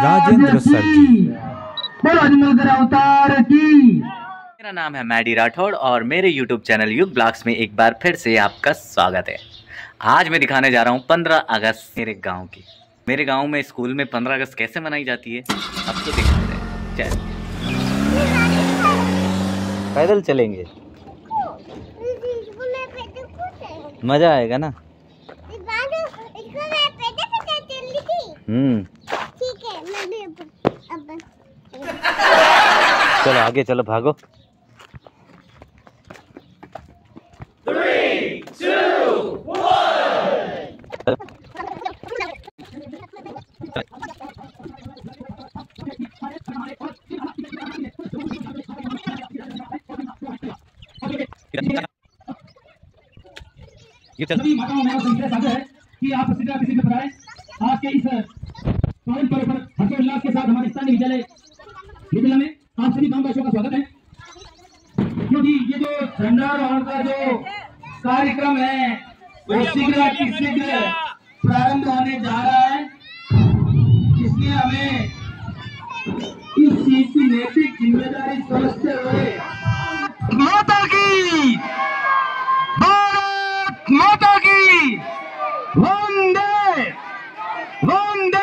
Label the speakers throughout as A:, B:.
A: Rajendra sir जी।
B: मेरा नाम है मैडी राठौड़ और मेरे YouTube चैनल युग ब्लॉग्स में एक बार फिर से आपका स्वागत है। आज मैं दिखाने जा रहा हूँ 15 अगस्त मेरे गांव की। मेरे गांव में स्कूल में 15 अगस्त कैसे मनाई जाती है अब तो दिखाते हैं। चलिए पैदल चलेंगे, मजा आएगा ना। चलो आगे चलो, भागो। 3, 2, 1। ये चल
C: सभी माताओं बहनों से साझा है कि आप प्रसिद्ध किसी में बताएं आज के इस पावन पर्व पर हर्षोल्लास के साथ हमारे स्थानीय विद्यालय में आप सभी गांववासियों का स्वागत है। क्योंकि ये जो झंडारोहण का जो कार्यक्रम है वो शीघ्र प्रारंभ होने जा रहा है, इसलिए हमें इस चीज की नैतिक जिम्मेदारी समझते हुए माता की भारत माता की वंदे वंदे।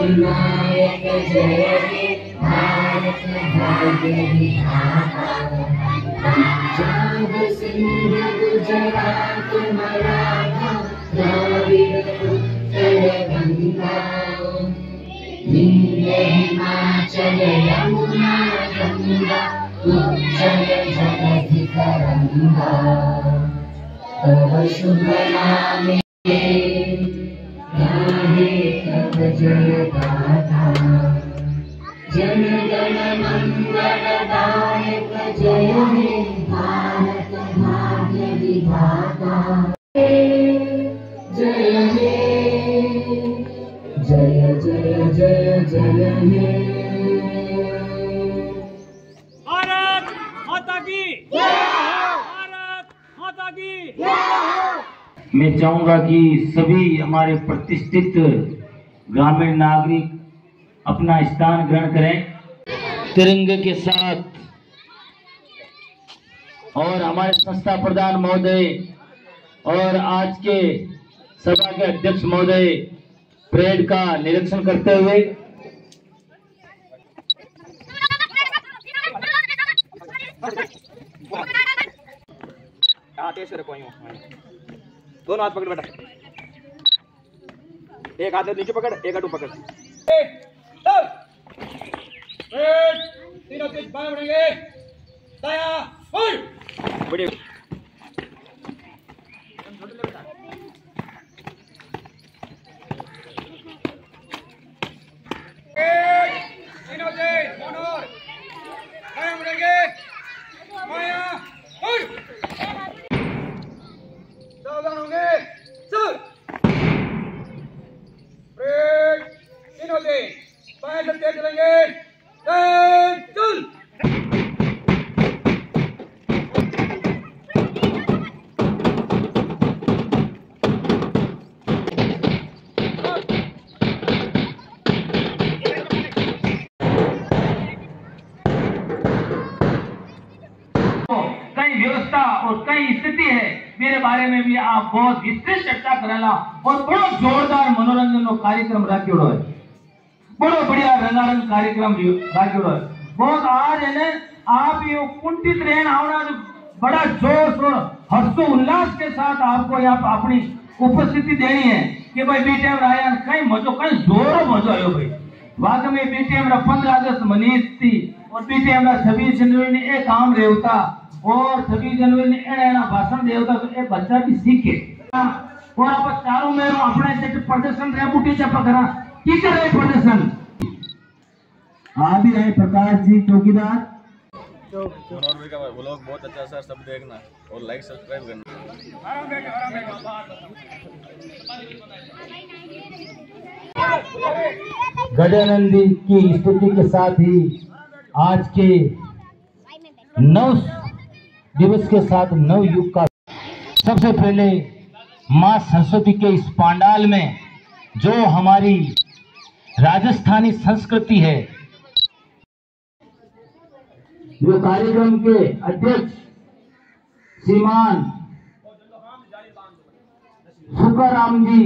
D: अधिनायक जय हे भारत भाग्य विधाता, पंजाब सिंध गुजरात मराठा द्रविड़ उत्कल गंगा, विंध्य हिमाचल यमुना गंगा उच्चल जलधि तरंगा, तव शुभ नामे तब जय गाथा, जन गण मंगलदायक जय हे भारत भाग्य विधाता, जय हे जय जय जय जय हे
C: भारत माता की जय, भारत माता की जय। मैं चाहूंगा कि सभी हमारे प्रतिष्ठित ग्रामीण नागरिक अपना स्थान ग्रहण करें तिरंगे के साथ, और हमारे संस्था प्रधान महोदय और आज के सभा के अध्यक्ष महोदय परेड का निरीक्षण करते हुए दोनों हाथ पकड़ बेटा, एक हाथ नीचे पकड़, एक हाथ ऊपर पकड़। तीनों तीन बाएं बढ़ेंगे, दायां बढ़िए। तीनों तीन दोनों बाएं बढ़ेंगे, बायां सावधान होंगे, चल। ब्रेक, तीनों तीन बाएं से तेज चलेंगे, चल। कई व्यवस्था और कई स्थिति है, मेरे बारे में भी आप बहुत विस्तृत चर्चा करेला और बड़ो जोरदार मनोरंजन नो कार्यक्रम राख्योड़ो है, बड़ो बढ़िया रंगारंग कार्यक्रम राख्योड़ो है। बहुत आज है ने आप ये कुंठित रहन आवना बड़ा जोश और हर्षोल्लास के साथ आपको यहाँ अपनी उपस्थिति देनी है कि भाई बीटीएम आया कई मजो, कई जोरो मजो आयो भाई। वाकई में बीटीएम 15 अगस्त मनीष थी और बीटीएम 26 जनवरी ने एक काम रेवता और 26 जनवरी ने एना भाषण देवता तो ए बच्चा भी सीखे और आप चारों में अपने से प्रदर्शन रेपुटी चपा करा टीचर है प्रदर्शन आ भी रहे प्रकाश जी चौकीदार
A: मनोहर का व्लॉग बहुत अच्छा सर, सब देखना और लाइक सब्सक्राइब करना।
C: गजानंदी की स्तुति के साथ ही आज के नव दिवस के साथ नव युग का सबसे पहले मां सरस्वती के इस पांडाल में जो हमारी राजस्थानी संस्कृति है, जो कार्यक्रम के अध्यक्ष श्रीमान सुकाराम जी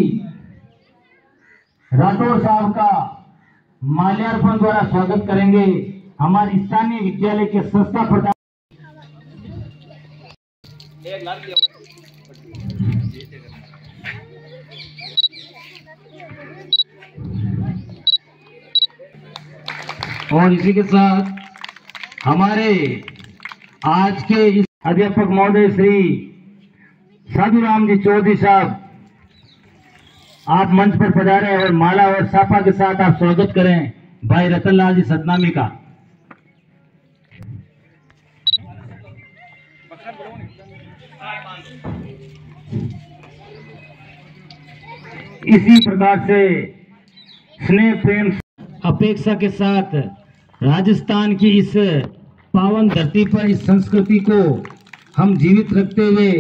C: राठौर साहब का माल्यार्पण द्वारा स्वागत करेंगे। हमारी स्थानीय विद्यालय के संस्था प्रधान और इसी के साथ हमारे आज के इस अध्यापक महोदय श्री साधुराम जी चौधरी साहब, आप मंच पर पधारे और माला और साफा के साथ आप स्वागत करें भाई रतनलाल जी सतनामी का। इसी प्रकार से स्नेह प्रेम अपेक्षा के साथ राजस्थान की इस पावन धरती पर इस संस्कृति को हम जीवित रखते हुए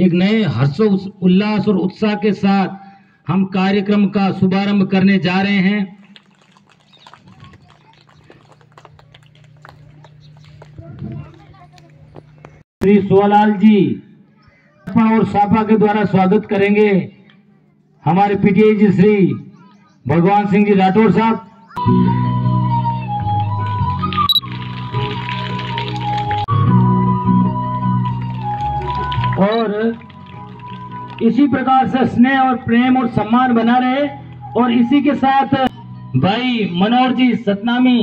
C: एक नए हर्षो उल्लास और उत्साह के साथ हम कार्यक्रम का शुभारंभ करने जा रहे हैं। श्री सुवालाल जी और साफा के द्वारा स्वागत करेंगे हमारे पीटीआई जी श्री भगवान सिंह जी राठौर साहब। और इसी प्रकार से स्नेह और प्रेम और सम्मान बना रहे और इसी के साथ भाई मनोहर जी सतनामी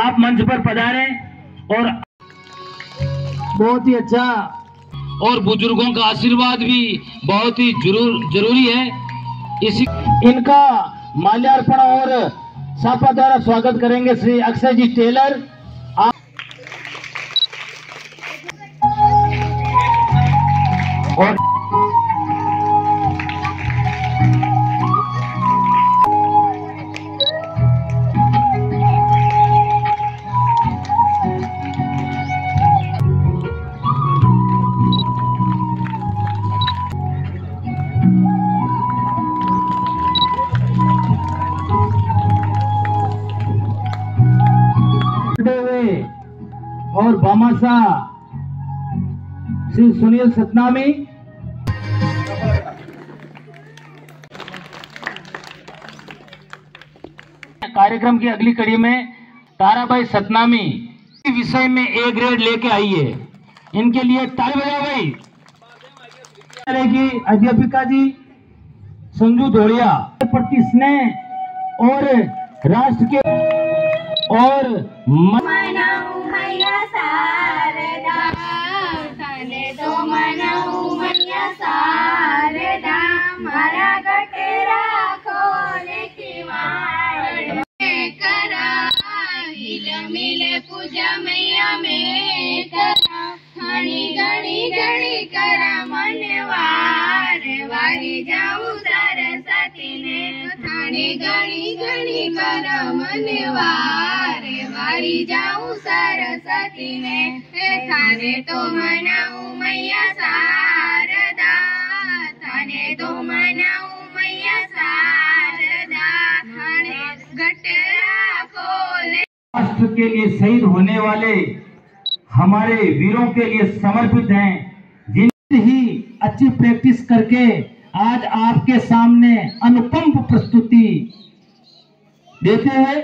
C: आप मंच पर पधारे और बहुत ही अच्छा और बुजुर्गों का आशीर्वाद भी बहुत ही जरूरी है। इसी इनका माल्यार्पण और साफा द्वारा स्वागत करेंगे श्री अक्षय जी टेलर। और और बामासा श्री सुनील सतनामी। कार्यक्रम की अगली कड़ी में ताराबाई सतनामी विषय में ए ग्रेड लेके आई है, इनके लिए ताली बजाओ भाई। की अध्यापिका जी संजू धोड़िया प्रति स्नेह और राष्ट्र के और
E: मनाऊ मैया शारदा तने तो मनाऊ मैया शारदा मारा गटेरा खोले की वाड़ करा हिल मिले पूजा मैया में करा हनी गणी गणी करा मनवार वारी जाऊं सरस्वती ने थाने गणी गणी करा मनवार वारी जाऊं सरस्वती ने थाने तो मनाऊं मैया शारदा थाने तो मनाऊं मैया शारदा थाने गटरा खोले।
C: राष्ट्र के लिए शहीद होने वाले हमारे वीरों के लिए समर्पित हैं, जिनसे ही अच्छी प्रैक्टिस करके आज आपके सामने अनुपम प्रस्तुति देते हुए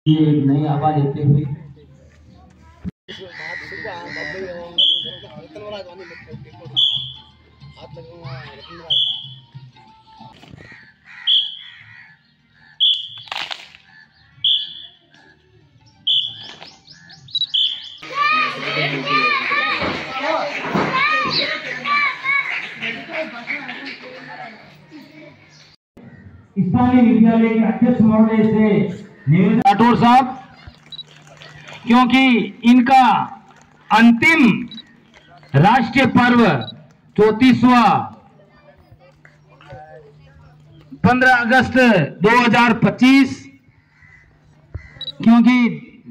C: ये एक नई आवाज देते हुए स्थानीय विद्यालय के अध्यक्ष महोदय से निवेदन राठौर साहब, क्योंकि इनका अंतिम राष्ट्रीय पर्व 34वां 15 अगस्त 2025, क्योंकि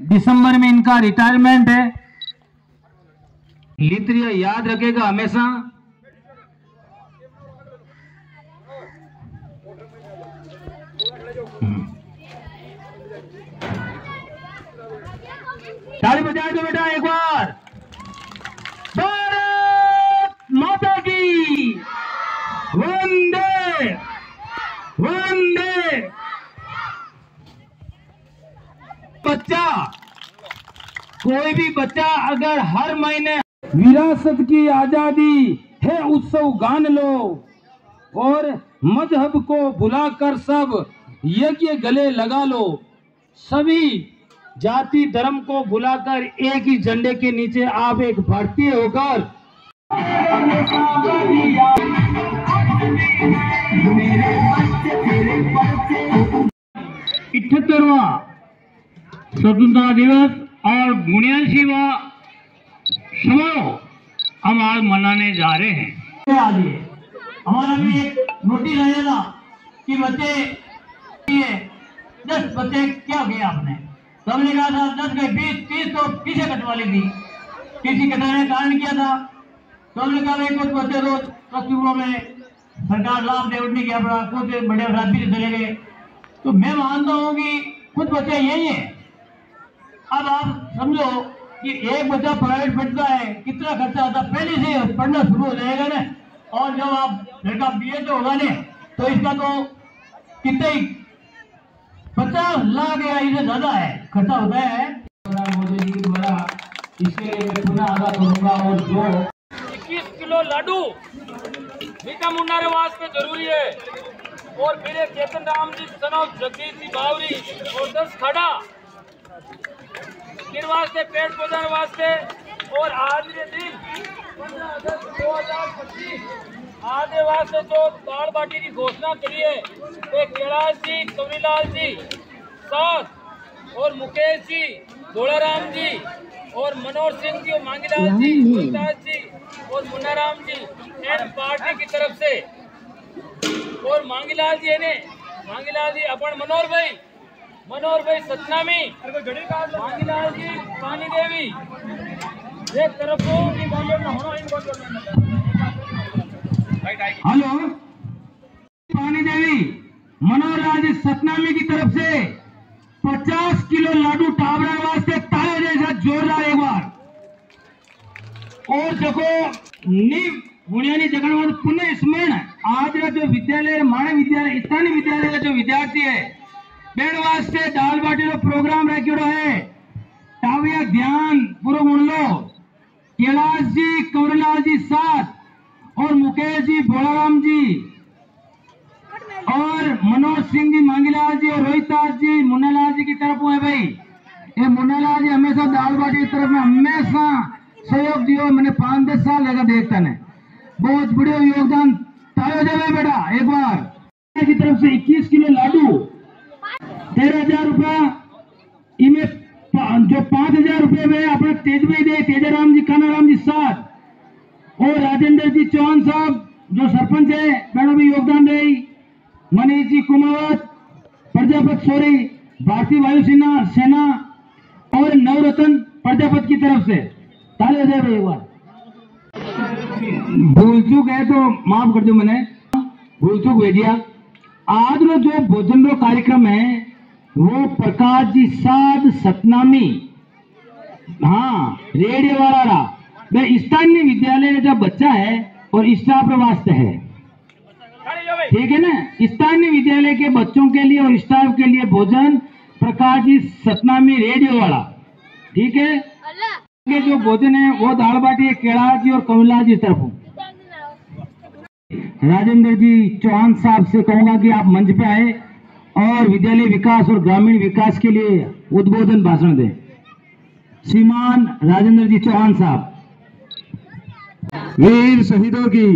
C: दिसंबर में इनका रिटायरमेंट है, लित्रिया याद रखेगा हमेशा। ताली बजाए दो बेटा एक बार। भारत माता की वंदे वंदे। बच्चा, कोई भी बच्चा अगर हर महीने विरासत की आजादी है उत्सव गान लो और मजहब को भुलाकर सब यज्ञ गले लगा लो, सभी जाति धर्म को भुलाकर एक ही झंडे के नीचे आप एक भारतीय होकर 78वां स्वतंत्रता दिवस और 79वां समारोह हम आज मनाने जा रहे हैं। हमारा भी एक नोटिस आया था कि बच्चे 10 बच्चे क्या हो गए आपने, तो हमने कहा था 10 गए 20-30 तो पीछे कटवा ली थी, किसी कटाने का कारण किया था, तो हमने कहा भाई कुछ बच्चे तो कस्टमरों में सरकार लाभ दे उठने किया पड़ा, कुछ बड़े अपराध भी चले गए। तो मैं मानता हूँ कि कुछ बच्चे यही है। अब आप समझो कि एक बच्चा प्राइवेट पढ़ता है, कितना खर्चा आता है, पहले से पढ़ना शुरू हो जाएगा ना, और जब आप लड़का BA होगा ना तो इसका तो कितने 50 लाख या इससे ज्यादा है खर्चा होता है। मोदी जी द्वारा इसके लिए मैं पुनः आगाह करूंगा। और जो
F: 21 किलो लाडू मीठा मुन्नारे वास्ते जरूरी है, और मेरे चेतन राम जी सनौ जगदीश जी बावरी और 10 खड़ा फिर वास्ते पेड़ पौधे वास्ते। और आज के दिन 15 अगस्त 2025 आधे वास्ते जो दाल बाटी की घोषणा करी है वे कैलाश जी, कवरीलाल जी साथ और मुकेश जी, भोलाराम जी और मनोहर सिंह जी और मांगीलाल जी, गुलदास जी और मुन्नाराम जी एन पार्टी की तरफ से, और मांगीलाल जी है मांगीलाल जी अपन मनोहर भाई सतनामी, मांगीलाल जी पानी देवी एक तरफ
C: हेलो पानी देवी मनोहर लाल जी सतनामी की तरफ से 50 किलो लाडू टाबरा वास्ते ताले जैसा जोरदार एक बार। और देखो नींव बुनियादी जगह पुनः स्मरण आज का जो विद्यालय मानव विद्यालय स्थानीय विद्यालय का जो विद्यार्थी है बेड़ वास्ते दाल बाटी का प्रोग्राम रखो है, टाविया ध्यान पूरा गुण लो। कैलाश जी, कवरलाल जी साथ और मुकेश जी, भोलाराम जी और मनोज सिंह जी, मांगीलाल जी और रोहितास जी, मुन्नालाल जी की तरफ है भाई। ये मुन्नालाल जी हमेशा दाल बाटी की तरफ में हमेशा सहयोग दियो, मैंने 5-10 साल लगा देखता ने, बहुत बढ़िया योगदान तायो देवे बेटा एक बार। की तरफ से 21 किलो लाडू 13,000 रुपया, इनमें जो 5,000 रुपये में अपने तेजभाई दे, तेजाराम जी, कानाराम जी साथ और राजेंद्र जी चौहान साहब जो सरपंच है मैंने भी योगदान दे, मनीष जी कुमावत, प्रजापत सोरी, भारतीय वायुसेना और नवरत्न प्रजापत की तरफ से ताले दे एक बार। भूल चूक है तो माफ कर दो, मैंने भूल चूक भेजिया। आज में जो भोजन रो कार्यक्रम है वो प्रकाश जी साध सतनामी, हाँ रेडियो वाला वह स्थानीय विद्यालय का जो बच्चा है और स्टाफ वास्ते है, ठीक है ना। स्थानीय विद्यालय के बच्चों के लिए और स्टाफ के लिए भोजन प्रकाश जी सतनामी रेडियो वाला, ठीक है। ये जो भोजन है वो दाल बाटी है कैलाश जी और कमला जी तरफ। राजेंद्र जी चौहान साहब से कहूंगा कि आप मंच पे आए और विद्यालय विकास और ग्रामीण विकास के लिए उद्बोधन भाषण दें। श्रीमान राजेंद्र जी चौहान साहब।
G: वीर शहीदों की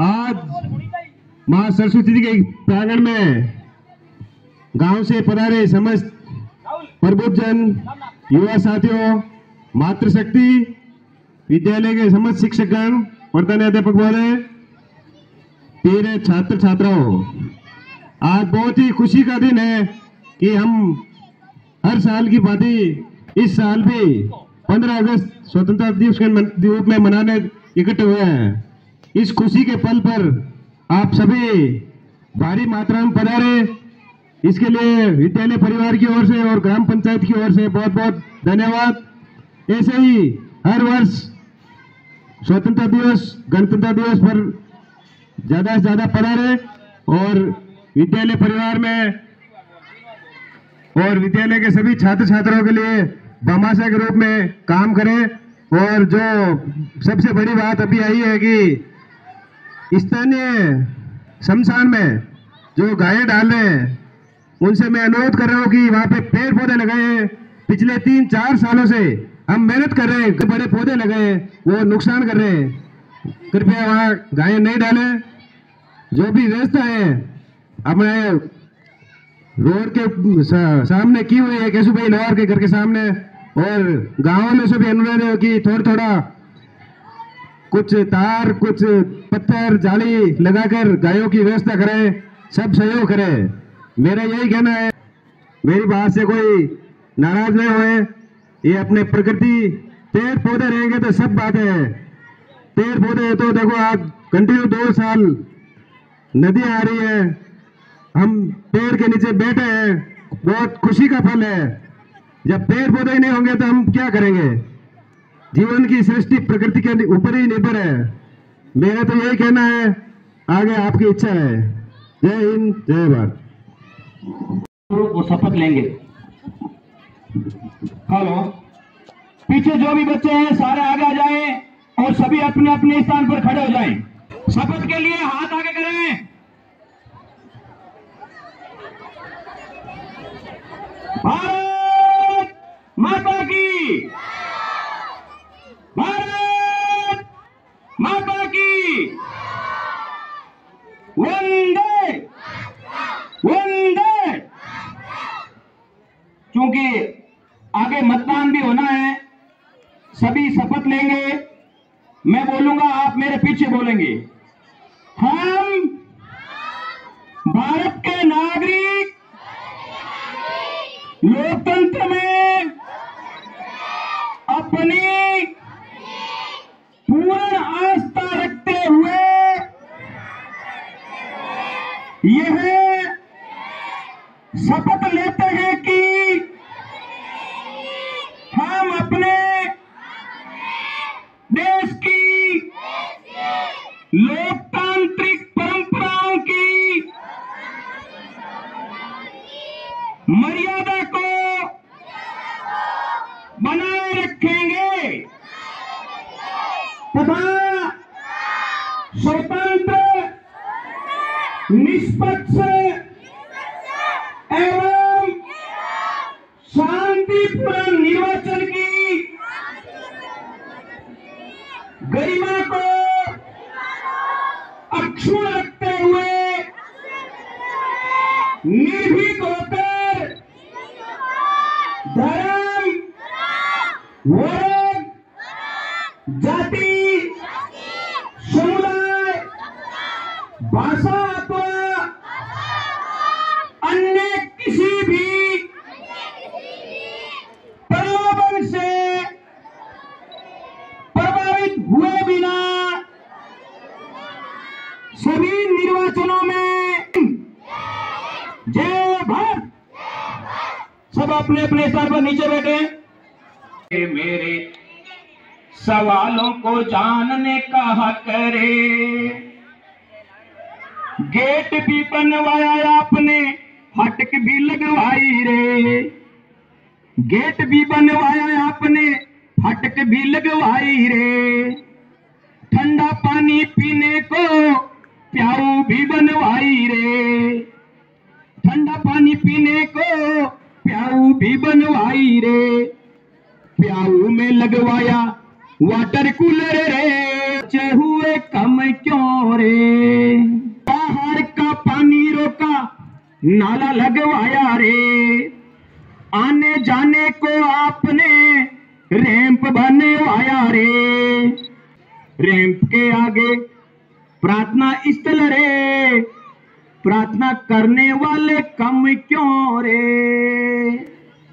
G: आज मां सरस्वती जी के प्रांगण में गांव से पधारे समस्त प्रबुद्धजन, युवा साथियों, मातृशक्ति, विद्यालय के समस्त शिक्षकगण, प्रधानाध्यापक महोदय, प्रिय छात्र छात्राओं, आज बहुत ही खुशी का दिन है कि हम हर साल की भांति इस साल भी 15 अगस्त स्वतंत्रता दिवस के रूप में मनाने इकट्ठे हुए हैं। इस खुशी के पल पर आप सभी भारी मात्रा में पधारे, इसके लिए विद्यालय परिवार की ओर से और ग्राम पंचायत की ओर से बहुत बहुत धन्यवाद। ऐसे ही हर वर्ष स्वतंत्रता दिवस, गणतंत्र दिवस पर ज्यादा से ज्यादा पधारे और विद्यालय परिवार में और विद्यालय के सभी छात्र छात्राओं के लिए भामाशाह के रूप में काम करें। और जो सबसे बड़ी बात अभी आई है कि स्थानीय शमशान में जो गायें डाल रहे हैं, उनसे मैं अनुरोध कर रहा हूं कि वहां पे पेड़ पौधे लगाए हैं। पिछले 3-4 सालों से हम मेहनत कर रहे हैं, बड़े पौधे लगाए, वो नुकसान कर रहे हैं। कृपया वहां गायें नहीं डालें। जो भी व्यवस्था है अपने रोड के सामने की हुई है, केशु भाई नवार के घर के सामने, और गांवों में से भी अनुरोध है कि थोड़ा कुछ तार, कुछ पत्थर, जाली लगाकर गायों की व्यवस्था करें, सब सहयोग करें। मेरा यही कहना है, मेरी बात से कोई नाराज नहीं होए। ये अपने प्रकृति, पेड़ पौधे रहेंगे तो सब बात है। पेड़ पौधे तो देखो आप कंटिन्यू 2 साल नदी आ रही है, हम पेड़ के नीचे बैठे हैं, बहुत खुशी का फल है। जब पेड़ पौधे नहीं होंगे तो हम क्या करेंगे? जीवन की सृष्टि प्रकृति के ऊपर ही निर्भर है। मेरा तो यही कहना है, आगे आपकी इच्छा है। जय हिंद, जय भारत।
C: वो शपथ लेंगे। हेलो, पीछे जो भी बच्चे हैं सारे आगे आ जाएं और सभी अपने अपने स्थान पर खड़े हो जाएं। शपथ के लिए हाथ आगे करें। भारत माता की, भारत माता की, वंदे वंदे। क्योंकि आगे मतदान भी होना है, सभी शपथ लेंगे। मैं बोलूंगा, आप मेरे पीछे बोलेंगे। हम भारत के नागरिक लोकतंत्र में अपनी पूर्ण आस्था रखते हुए यह शपथ लेते हैं कि हम अपने देश की लोकतांत्रिक परंपराओं की मर्यादा को बनाए रखेंगे तथा स्वतंत्र, निष्पक्ष एवं शांतिपूर्ण निर्वाचन की गरिमा को अक्षुण्ण रखते हुए निर्भीक होकर धर्म, वर्ग, जाति, समुदाय, भाषा अथवा अन्य किसी भी प्रलोभन से प्रभावित हुए बिना सभी निर्वाचनों में जय भारत। सब अपने अपने स्थान पर नीचे बैठे। मेरे सवालों को जानने का हक करे, गेट भी बनवाया आपने फाटक भी लगवाई रे, गेट भी बनवाया आपने, फाटक भी लगवाई रे, ठंडा पानी पीने को प्याऊ भी बनवाई रे, ठंडा पानी पीने को प्याऊ भी बनवाई रे, प्याऊ में लगवाया वाटर कूलर रे, बचे हुए कम क्यों रे, बाहर का पानी रोका नाला लगवाया रे, आने जाने को आपने रैंप बनवाया रे, रैंप के आगे प्रार्थना स्थल रे, प्रार्थना करने वाले कम क्यों रे,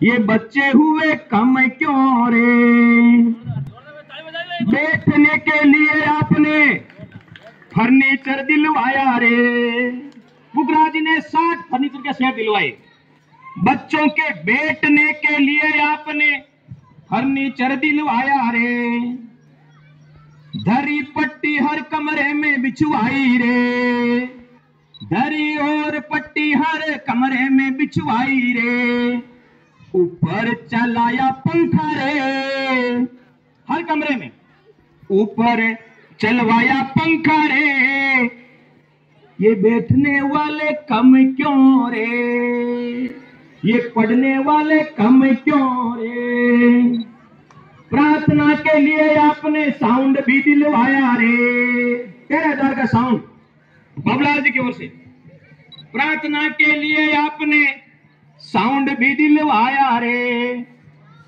C: ये बच्चे हुए कम क्यों रे, बैठने के लिए आपने फर्नीचर दिलवाया रे, पुखराज जी ने 60 फर्नीचर के सेट दिलवाए, बच्चों के बैठने के लिए आपने फर्नीचर दिलवाया रे, दरी पट्टी हर कमरे में बिछवाई रे, दरी और पट्टी हर कमरे में बिछवाई रे, ऊपर चलाया पंखा रे, हर कमरे में ऊपर चलवाया पंखा रे, ये बैठने वाले कम क्यों रे, ये पढ़ने वाले कम क्यों रे, प्रार्थना के लिए आपने साउंड भी दिलवाया रे, 13,000 का साउंड बाबूलाल जी की ओर से, प्रार्थना के लिए आपने साउंड भी दिलवाया रे,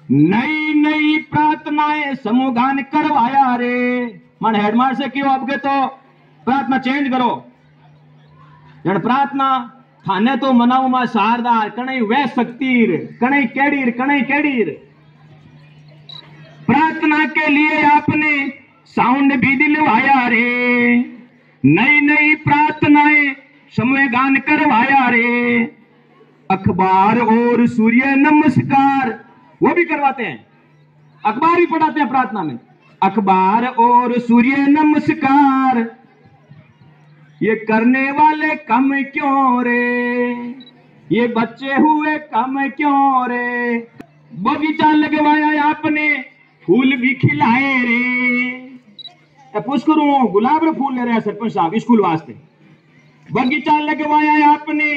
C: नई नई प्रार्थनाएं समूहगान करवाया रे, मन हेडमास्टर से क्यों अब के तो प्रार्थना चेंज करो, जन प्रार्थना थाने तो मनाऊ मा शारदार कणई वै शक्तिर कणई केडीर, प्रार्थना के लिए आपने साउंड भी दिलवाया रे, नई नई प्रार्थनाएं समूहगान करवाया रे, अखबार और सूर्य नमस्कार वो भी करवाते हैं, अखबार भी पढ़ाते हैं प्रार्थना में, अखबार और सूर्य नमस्कार ये करने वाले कम क्यों रे, ये बच्चे हुए कम क्यों रे, बगीचा लगवाया आपने फूल भी खिलाए रे, पुष्करों गुलाब रे फूल ले रहे हैं सरपंच साहब स्कूल वास्ते, बगीचा लगवाया आपने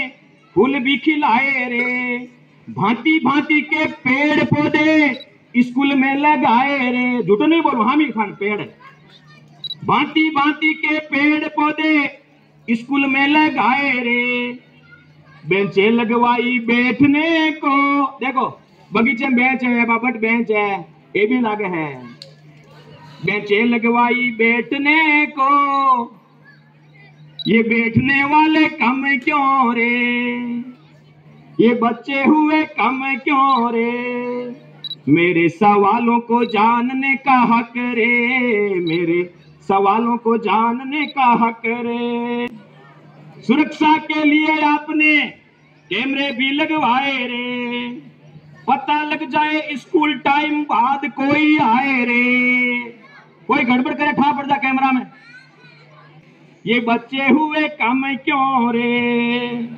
C: फूल भी खिलाए रे, भांति भांति के पेड़ पौधे स्कूल में लगाए रे, झूठो नहीं बोलो हामी खान पेड़, भांति भांति के पेड़ पौधे स्कूल में लगाए रे, बेंचे लगवाई बैठने को, देखो बगीचे में बेंच है बाबट बेंच है ये भी लगे है, बेंचे लगवाई बैठने को, ये बैठने वाले कम क्यों रे, ये बच्चे हुए कम क्यों रे, मेरे सवालों को जानने का हक रे, मेरे सवालों को जानने का हक रे, सुरक्षा के लिए आपने कैमरे भी लगवाए रे, पता लग जाए स्कूल टाइम बाद कोई आए रे, कोई गड़बड़ करे ठा पड़ जा कैमरा में, ये बच्चे हुए कम क्यों रे,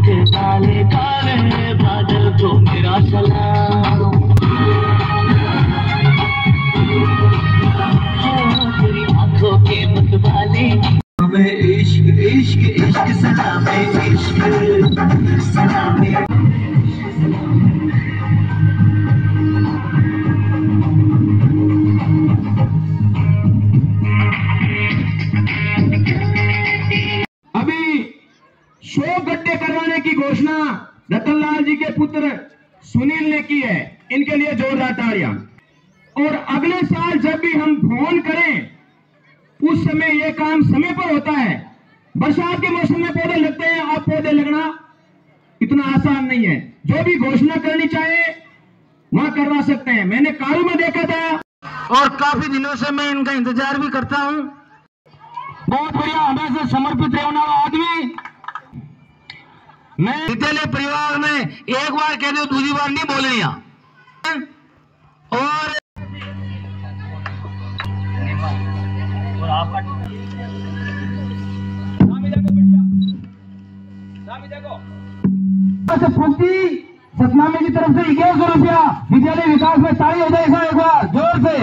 H: के काले काले बादल को मेरा सलाम, तेरी आंखों के मतवाले हमें इश्क इश्क इश्क सलामे इश्क सलामे,
C: शो गड्ढे करवाने की घोषणा रतनलाल जी के पुत्र सुनील ने की है, इनके लिए जोरदार तालियां। और अगले साल जब भी हम फोन करें उस समय यह काम समय पर होता है। बरसात के मौसम में पौधे लगते हैं, अब पौधे लगना इतना आसान नहीं है। जो भी घोषणा करनी चाहे वहां करवा सकते हैं। मैंने कारू में देखा था और काफी दिनों से मैं इनका इंतजार भी करता हूं। बहुत बढ़िया, हमें से समर्पित रहने वाला आदमी मैं विद्यालय परिवार में एक बार कहते हो दूसरी बार नहीं बोलनी है। और सतनामी की तरफ से 1100 रुपया विद्यालय विकास में ताली हो जाएगा एक बार जोर से।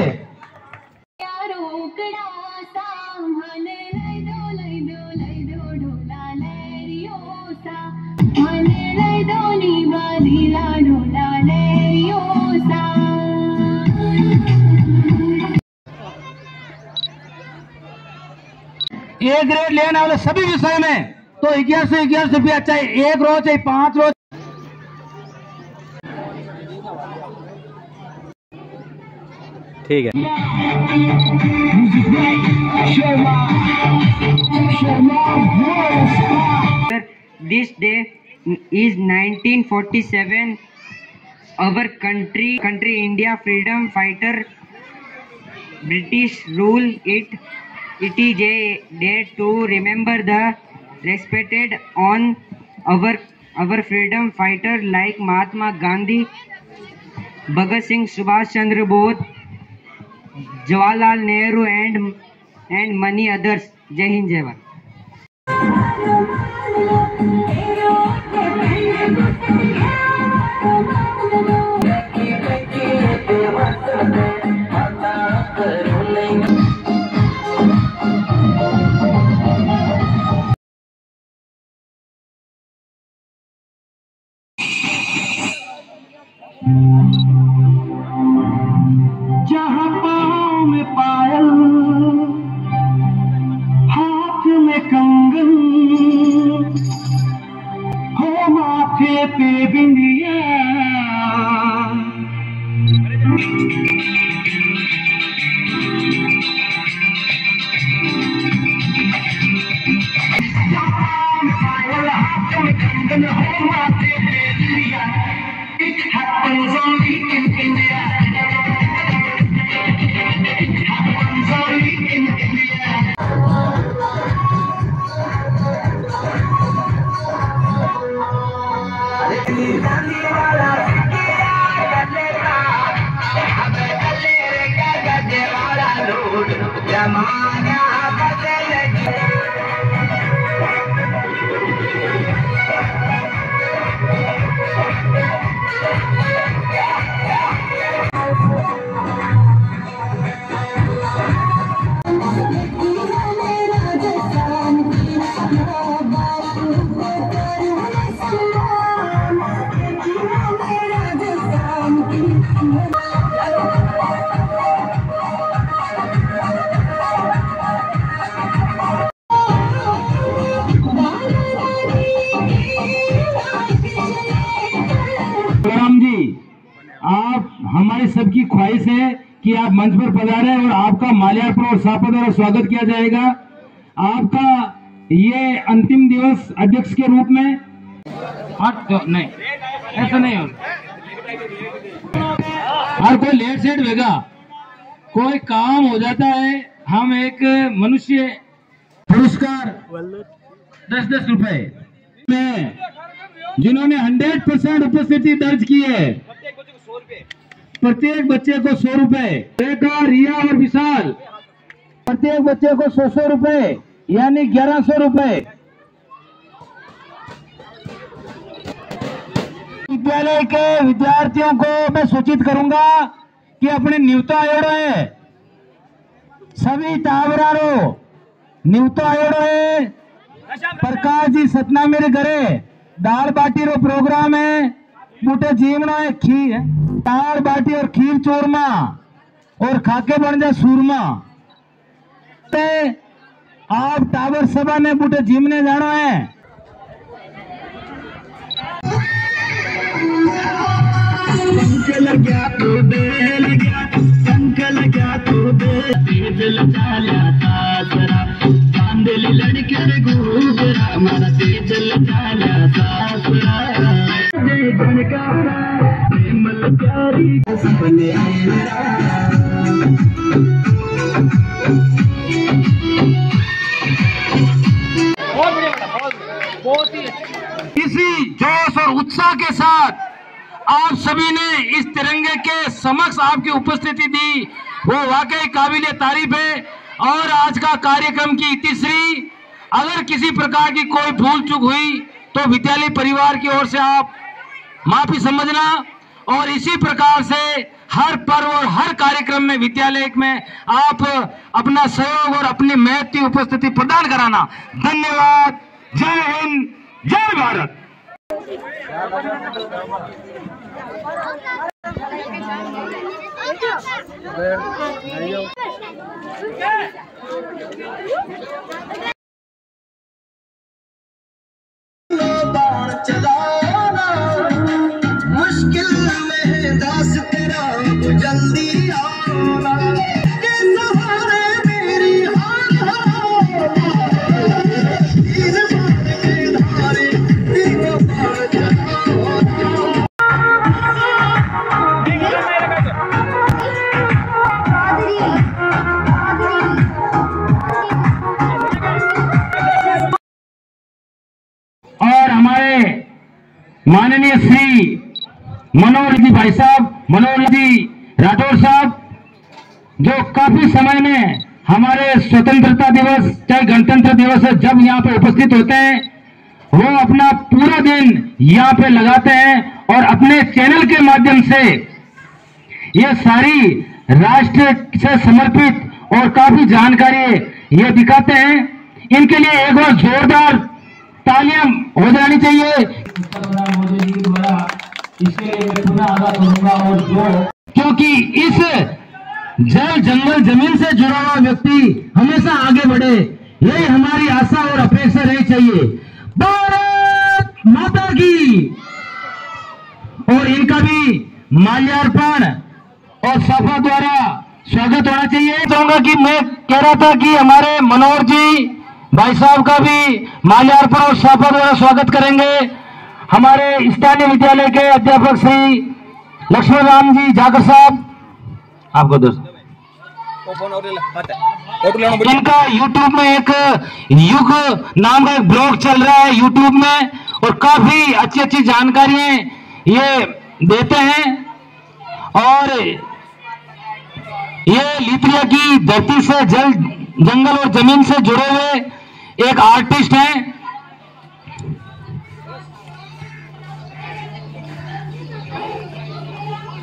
C: ए ग्रेड लेने वाले सभी विषय में तो 1111 रुपया, चाहे 1 रोज चाहे 5 रोज।
B: ठीक है।
I: This day is 1947. Our country India freedom fighter British rule it. It is a day to remember the respected on our freedom fighter like Mahatma Gandhi, Bhagat Singh, Subhash Chandra Bose, Jawaharlal Nehru and many others. Jai Hind, Jai Bharat. जहाँ पाँव में पायल, हाथ में कंगन, हो माथे पे बिंदिया, आप हमारी सबकी ख्वाहिश है कि आप मंच पर पधारें और आपका माल्यार्पण और सापत और स्वागत किया जाएगा। आपका ये अंतिम दिवस अध्यक्ष के रूप में नहीं, ऐसा नहीं हो। हर कोई लेट सेट होगा, कोई काम हो जाता है। हम एक मनुष्य पुरस्कार 10-10 रुपए में जिन्होंने 100% उपस्थिति दर्ज की है, प्रत्येक बच्चे को 100 रुपए। रेखा, रिया और विशाल प्रत्येक बच्चे को 100 रुपए यानी 1100 रुपए। विद्यालय के विद्यार्थियों को मैं सूचित करूंगा कि अपने न्यूता आयोड़ो है, सभी तावरारो न्यूता आयोड़ो है। प्रकाश जी सतना मेरे घरे दाल बाटी रो प्रोग्राम है, बूटे जीवना है खीर, दाल बाटी और खीर चूरमा और खाके बन जा सूरमा। आप टावर सभा ने बूटे जीवने जाना है। पंख लगा तो बेल गया, पंख लगा तो बेल लगा सासरा, चांदली लड़के घूरा मारा तेज लगा सासरा। जय जनकारा प्रेमल प्यारी सपने बहुत ही इसी उत्साह के साथ आप सभी ने इस तिरंगे के समक्ष आपकी उपस्थिति दी, वो वाकई काबिले तारीफ है। और आज का कार्यक्रम की तीसरी, अगर किसी प्रकार की कोई भूल चूक हुई तो विद्यालय परिवार की ओर से आप माफी समझना, और इसी प्रकार से हर पर्व और हर कार्यक्रम में विद्यालय में आप अपना सहयोग और अपनी महत्व उपस्थिति प्रदान कराना। धन्यवाद। जय हिंद, जय भारत।
H: मुश्किल में दास तेरा जल्दी आना के सहारे मेरी
I: और हमारे माननीय श्री मनोहर जी भाई साहब, मनोहर जी राठौर साहब, जो काफी समय में हमारे स्वतंत्रता दिवस चाहे गणतंत्र दिवस है जब यहाँ पे उपस्थित होते हैं, वो अपना पूरा दिन यहाँ पे लगाते हैं और अपने चैनल के माध्यम से ये सारी राष्ट्र से समर्पित और काफी जानकारी ये दिखाते हैं। इनके लिए एक बार जोरदार तालियां हो जानी चाहिए।
C: मोदी जी द्वारा इसके लिए मैं पुनः आगाह करूंगा। और जो
I: क्योंकि इस जल जंगल जमीन से जुड़ा हुआ व्यक्ति हमेशा आगे बढ़े, यही हमारी आशा और अपेक्षा रहनी चाहिए। भारत माता की। और इनका भी माल्यार्पण और सभा द्वारा स्वागत होना चाहिए। चाहूंगा कि मैं कह रहा था कि हमारे मनोहर जी भाई साहब का भी माल्यार्पण और सभा द्वारा स्वागत करेंगे। हमारे स्थानीय विद्यालय के अध्यापक श्री लक्ष्मण राम जी जाकर साहब, आपको दोस्त इनका यूट्यूब में एक युग नाम का एक ब्लॉग चल रहा है यूट्यूब में, और काफी अच्छी अच्छी जानकारियां ये देते हैं। और ये लिथुआनिया की धरती से जल जंगल और जमीन से जुड़े हुए एक आर्टिस्ट हैं।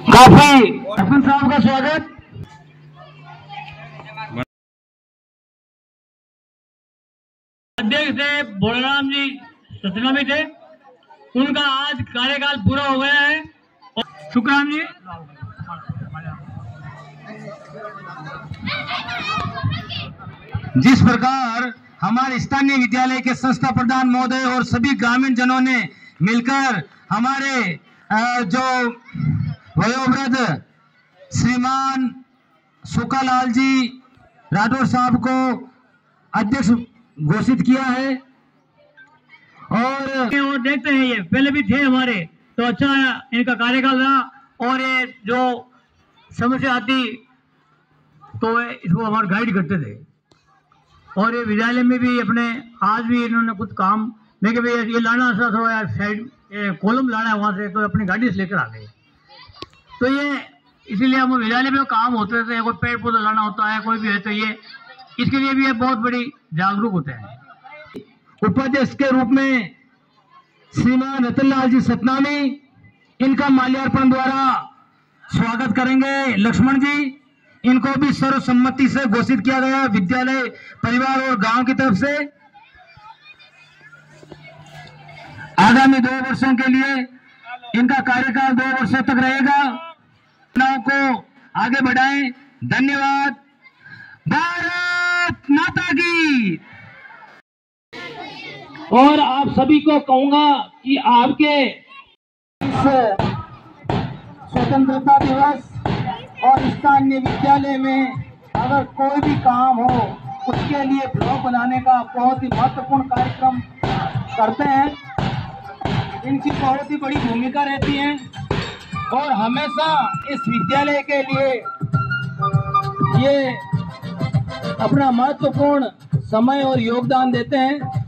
I: काफी सरपंच साहब का स्वागत।
F: अध्यक्ष थे भोलेराम जी सतनामी थे, उनका आज कार्यकाल पूरा हो गया है। शुक्रान जी।
I: जिस प्रकार हमारे स्थानीय विद्यालय के संस्था प्रधान महोदय और सभी ग्रामीण जनों ने मिलकर हमारे जो वयोवृद्ध श्रीमान सुकालाल जी राठौर साहब को अध्यक्ष घोषित किया है। और
F: देखते हैं, ये पहले भी थे हमारे, तो अच्छा इनका कार्यकाल रहा। और ये जो समस्या आती तो इसको हमारे गाइड करते थे। और ये विद्यालय में भी अपने आज भी इन्होंने कुछ काम, मैं कि भाई ये लाना सा थोड़ा साइड कॉलम लाना है वहाँ से, तो अपनी गाड़ी से लेकर आ गए। तो ये इसीलिए हम विद्यालय में काम होते थे, कोई पेड़ पौधा लाना होता है कोई भी है, तो ये इसके लिए भी ये बहुत बड़ी जागरूक होते हैं।
I: उपाध्यक्ष के रूप में श्रीमान रतनलाल जी सतनामी, इनका माल्यार्पण द्वारा स्वागत करेंगे। लक्ष्मण जी, इनको भी सर्वसम्मति से घोषित किया गया विद्यालय परिवार और गांव की तरफ से। आगामी 2 वर्षों के लिए इनका कार्यकाल 2 वर्षों तक रहेगा। चुनाव को आगे बढ़ाएं। धन्यवाद। भारत माता की।
C: और आप सभी को कहूंगा कि आपके स्वतंत्रता दिवस और स्थानीय विद्यालय में अगर कोई भी काम हो उसके लिए ब्लॉग बनाने का बहुत ही महत्वपूर्ण कार्यक्रम करते हैं। इनकी बहुत ही बड़ी भूमिका रहती है और हमेशा इस विद्यालय के लिए ये अपना महत्वपूर्ण समय और योगदान देते हैं।